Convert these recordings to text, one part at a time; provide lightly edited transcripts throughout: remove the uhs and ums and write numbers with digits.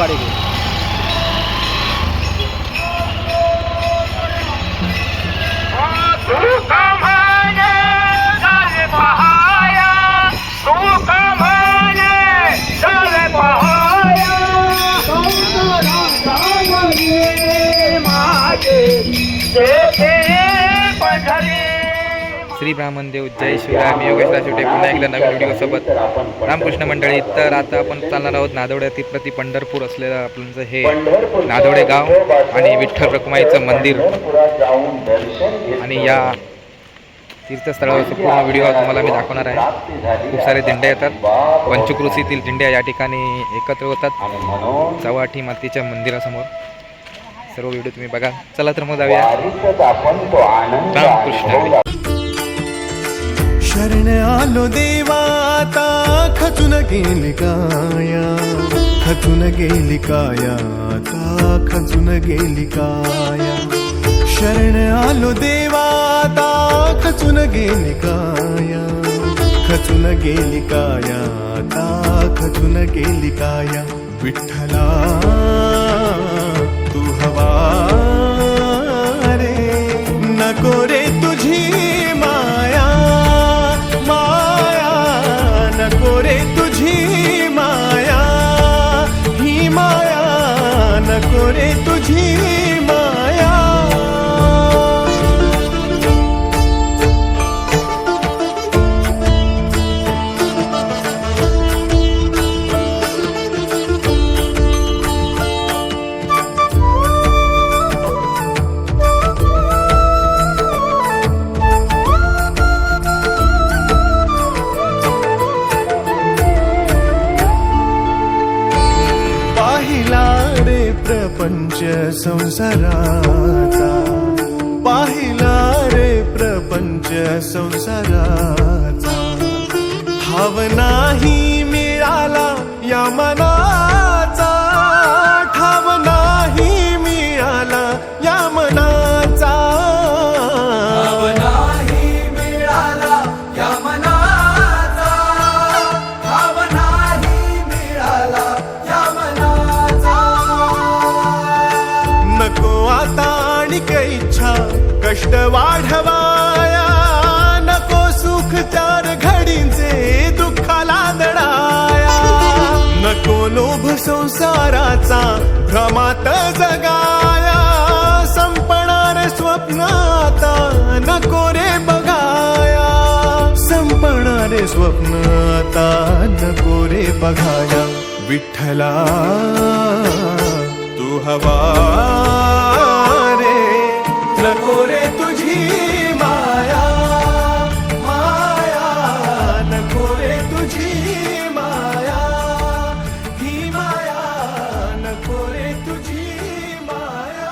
गाडी घेऊ. श्री ब्राह्मणदेव जय शिवराय. मी योगेश राशिवटे पुन्हा एकदा नवीन व्हिडिओ सोबत रामकृष्ण मंडळी. तर आता आपण चालणार आहोत नादवड्यातील प्रति पंढरपूर असलेलं आपलं हे नादवडे गाव आणि विठ्ठल रखुमाईचं मंदिर आणि या तीर्थस्थळावरचा पूर्ण व्हिडिओ तुम्हाला मी दाखवणार आहे. खूप सारे दिंड्या येतात. पंचक्रोशीतील दिंड्या या ठिकाणी एकत्र होतात चव्हाटी मातेच्या मंदिरासमोर. सर्व व्हिडिओ तुम्ही बघा. चला तर मग जाऊया. रामकृष्ण. शरण आलो देवाता खचून गेली काया, खचून गेली काया, आता खचून गेली काया. शरण आलो देवाता खचून गेली काया, खचून गेली काया, आता खचून गेली काया. विठ्ठला तू हवा रे, नको रे तुझी माया, माया नको रे तुझी माया, ही माया नको रे तुझी माया. प्रपंच संसाराचा पाहिला रे, प्रपंच संसाराचा. ठाव नाही मिळाला या मनाचा, ठाव नाही मिळाला या मनाचा, ठाव नाही मिळाला या मनाचा, ठाव नाही मिळाला या मनाचा. नको आता आणिक इच्छा कष्ट वाढवाया, नको सुख चार घडींचे दुःखाला दडाया. नको लोभ संसाराचा भ्रमात जगाया, संपणार स्वप्न आता नको रे बघाया, संपणारे स्वप्न आता नको रे बघाया. विठ्ठला तू हवा रे, नको रे तुझी माया, माया नको रे तुझी माया, ही माया नको रे तुझी माया.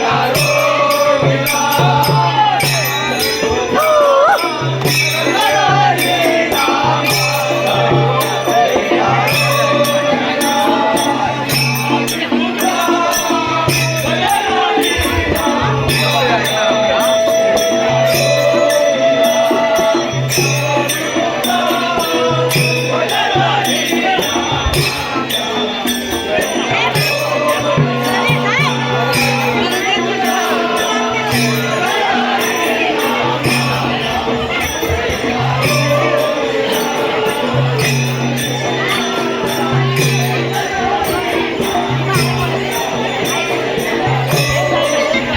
Hare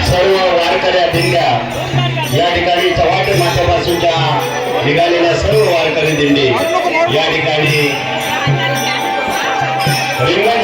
सर्व वारकऱ्या दिंड्या या ठिकाणी चव्हाट माथ्यापासूनच्या निघालेल्या सर्व वारकरी दिंडी या ठिकाणी रिंगण